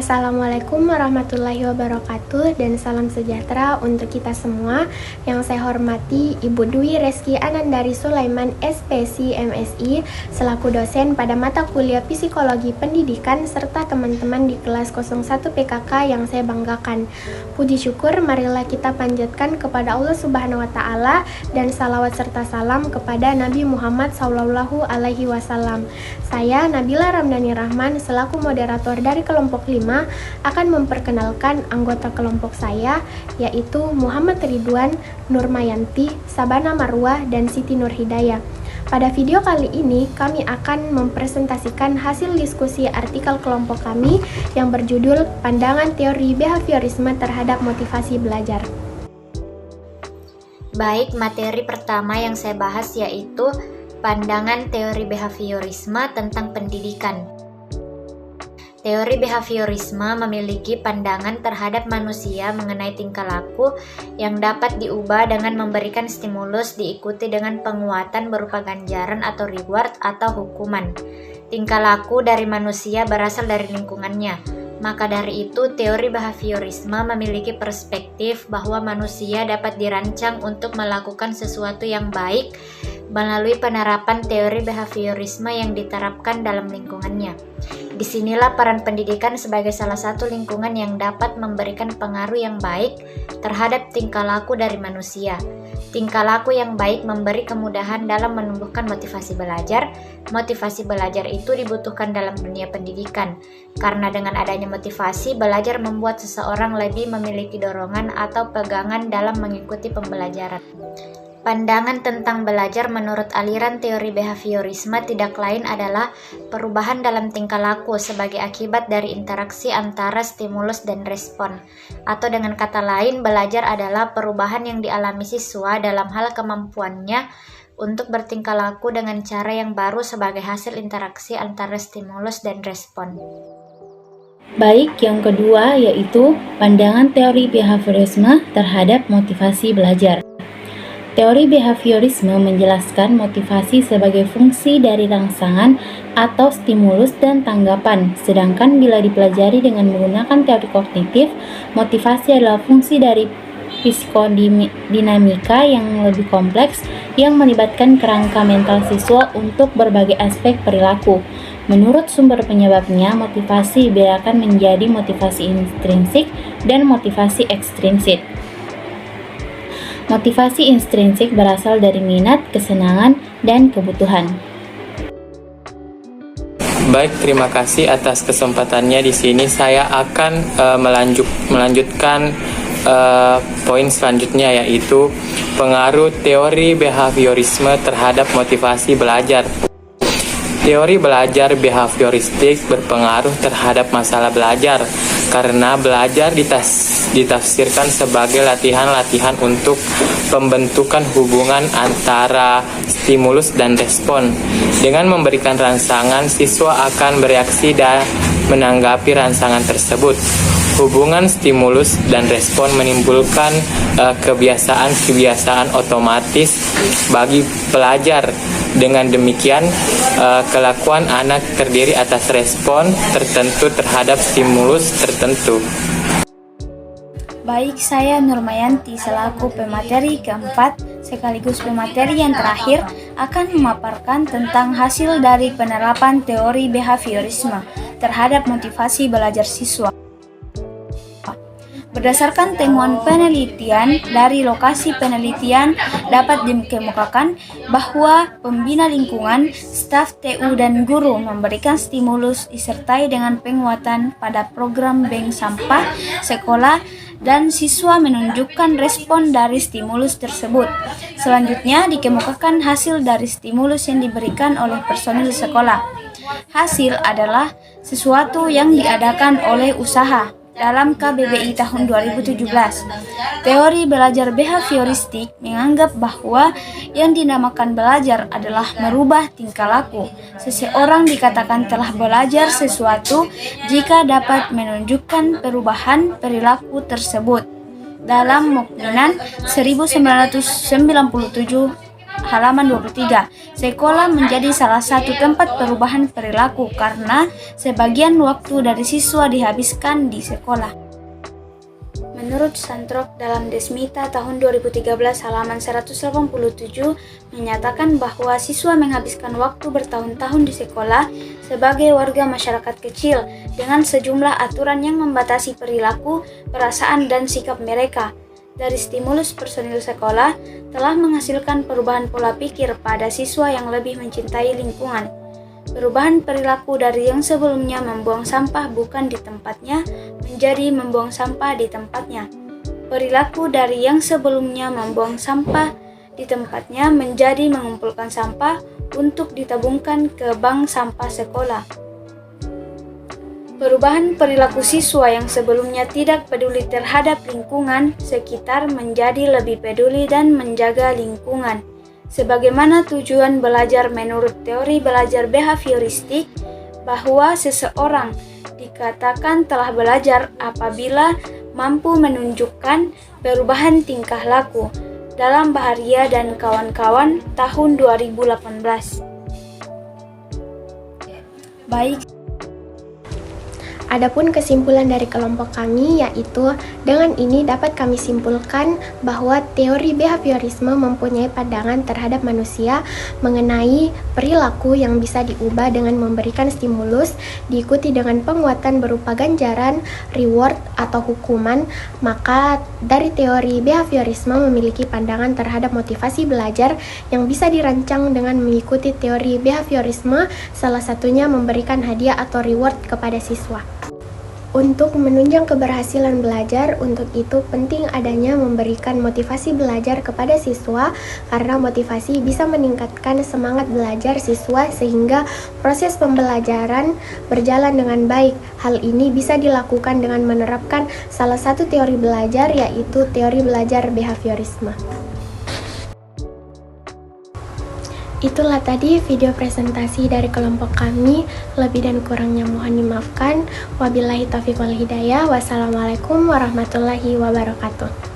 Assalamualaikum warahmatullahi wabarakatuh dan salam sejahtera untuk kita semua. Yang saya hormati Ibu Dwi Reski Anandari Sulaiman SPSI MSI selaku dosen pada mata kuliah Psikologi Pendidikan serta teman-teman di kelas 01 PKK yang saya banggakan. Puji syukur marilah kita panjatkan kepada Allah Subhanahu wa taala dan salawat serta salam kepada Nabi Muhammad sallallahu alaihi wasallam. Saya Nabila Ramdhani Rahman selaku moderator dari kelompok 5 akan memperkenalkan anggota kelompok saya, yaitu Muhammad Ridwan, Nurmayanti, Sabana Marwah, dan Siti Nurhidayah. Pada video kali ini, kami akan mempresentasikan hasil diskusi artikel kelompok kami yang berjudul Pandangan Teori Behaviorisme Terhadap Motivasi Belajar. Baik, materi pertama yang saya bahas yaitu pandangan teori behaviorisme tentang pendidikan. Teori behaviorisme memiliki pandangan terhadap manusia mengenai tingkah laku yang dapat diubah dengan memberikan stimulus diikuti dengan penguatan berupa ganjaran atau reward atau hukuman. Tingkah laku dari manusia berasal dari lingkungannya. Maka dari itu, teori behaviorisme memiliki perspektif bahwa manusia dapat dirancang untuk melakukan sesuatu yang baik melalui penerapan teori behaviorisme yang diterapkan dalam lingkungannya. Disinilah peran pendidikan sebagai salah satu lingkungan yang dapat memberikan pengaruh yang baik terhadap tingkah laku dari manusia. Tingkah laku yang baik memberi kemudahan dalam menumbuhkan motivasi belajar. Motivasi belajar itu dibutuhkan dalam dunia pendidikan, karena dengan adanya motivasi, belajar membuat seseorang lebih memiliki dorongan atau pegangan dalam mengikuti pembelajaran. Pandangan tentang belajar menurut aliran teori behaviorisme tidak lain adalah perubahan dalam tingkah laku sebagai akibat dari interaksi antara stimulus dan respon. Atau dengan kata lain, belajar adalah perubahan yang dialami siswa dalam hal kemampuannya untuk bertingkah laku dengan cara yang baru sebagai hasil interaksi antara stimulus dan respon. Baik, yang kedua yaitu pandangan teori behaviorisme terhadap motivasi belajar. Teori behaviorisme menjelaskan motivasi sebagai fungsi dari rangsangan atau stimulus dan tanggapan. Sedangkan bila dipelajari dengan menggunakan teori kognitif, motivasi adalah fungsi dari psikodinamika yang lebih kompleks yang melibatkan kerangka mental siswa untuk berbagai aspek perilaku. Menurut sumber penyebabnya, motivasi dibedakan menjadi motivasi intrinsik dan motivasi ekstrinsik. Motivasi intrinsik berasal dari minat, kesenangan, dan kebutuhan. Baik, terima kasih atas kesempatannya. Di sini saya akan melanjutkan poin selanjutnya, yaitu pengaruh teori behaviorisme terhadap motivasi belajar. Teori belajar behavioristik berpengaruh terhadap masalah belajar karena belajar ditafsirkan sebagai latihan-latihan untuk pembentukan hubungan antara stimulus dan respon. Dengan memberikan rangsangan, siswa akan bereaksi dan menanggapi rangsangan tersebut. Hubungan stimulus dan respon menimbulkan kebiasaan-kebiasaan otomatis bagi pelajar. Dengan demikian, kelakuan anak terdiri atas respon tertentu terhadap stimulus tertentu. Baik, saya Nurmayanti selaku pemateri keempat sekaligus pemateri yang terakhir akan memaparkan tentang hasil dari penerapan teori behaviorisme terhadap motivasi belajar siswa. Berdasarkan temuan penelitian dari lokasi penelitian dapat dikemukakan bahwa pembina lingkungan, staf TU dan guru memberikan stimulus disertai dengan penguatan pada program bank sampah sekolah dan siswa menunjukkan respon dari stimulus tersebut. Selanjutnya dikemukakan hasil dari stimulus yang diberikan oleh personil sekolah. Hasil adalah sesuatu yang diadakan oleh usaha. Dalam KBBI tahun 2017, teori belajar behavioristik menganggap bahwa yang dinamakan belajar adalah merubah tingkah laku. Seseorang dikatakan telah belajar sesuatu jika dapat menunjukkan perubahan perilaku tersebut. Dalam Mukminan 1997 halaman 23. Sekolah menjadi salah satu tempat perubahan perilaku karena sebagian waktu dari siswa dihabiskan di sekolah. Menurut Santrok dalam Desmita tahun 2013 halaman 187 menyatakan bahwa siswa menghabiskan waktu bertahun-tahun di sekolah sebagai warga masyarakat kecil dengan sejumlah aturan yang membatasi perilaku, perasaan, dan sikap mereka. Dari stimulus personil sekolah telah menghasilkan perubahan pola pikir pada siswa yang lebih mencintai lingkungan. Perubahan perilaku dari yang sebelumnya membuang sampah bukan di tempatnya menjadi membuang sampah di tempatnya. Perilaku dari yang sebelumnya membuang sampah di tempatnya menjadi mengumpulkan sampah untuk ditabungkan ke bank sampah sekolah. Perubahan perilaku siswa yang sebelumnya tidak peduli terhadap lingkungan sekitar menjadi lebih peduli dan menjaga lingkungan. Sebagaimana tujuan belajar menurut teori belajar behavioristik, bahwa seseorang dikatakan telah belajar apabila mampu menunjukkan perubahan tingkah laku dalam Baharia dan kawan-kawan tahun 2018. Baik. Adapun kesimpulan dari kelompok kami yaitu dengan ini dapat kami simpulkan bahwa teori behaviorisme mempunyai pandangan terhadap manusia mengenai perilaku yang bisa diubah dengan memberikan stimulus diikuti dengan penguatan berupa ganjaran, reward, atau hukuman. Maka dari teori behaviorisme memiliki pandangan terhadap motivasi belajar yang bisa dirancang dengan mengikuti teori behaviorisme, salah satunya memberikan hadiah atau reward kepada siswa. Untuk menunjang keberhasilan belajar, untuk itu penting adanya memberikan motivasi belajar kepada siswa karena motivasi bisa meningkatkan semangat belajar siswa sehingga proses pembelajaran berjalan dengan baik. Hal ini bisa dilakukan dengan menerapkan salah satu teori belajar yaitu teori belajar behaviorisme. Itulah tadi video presentasi dari kelompok kami. Lebih dan kurangnya mohon dimaafkan. Wabillahi taufiq wal hidayah. Wassalamualaikum warahmatullahi wabarakatuh.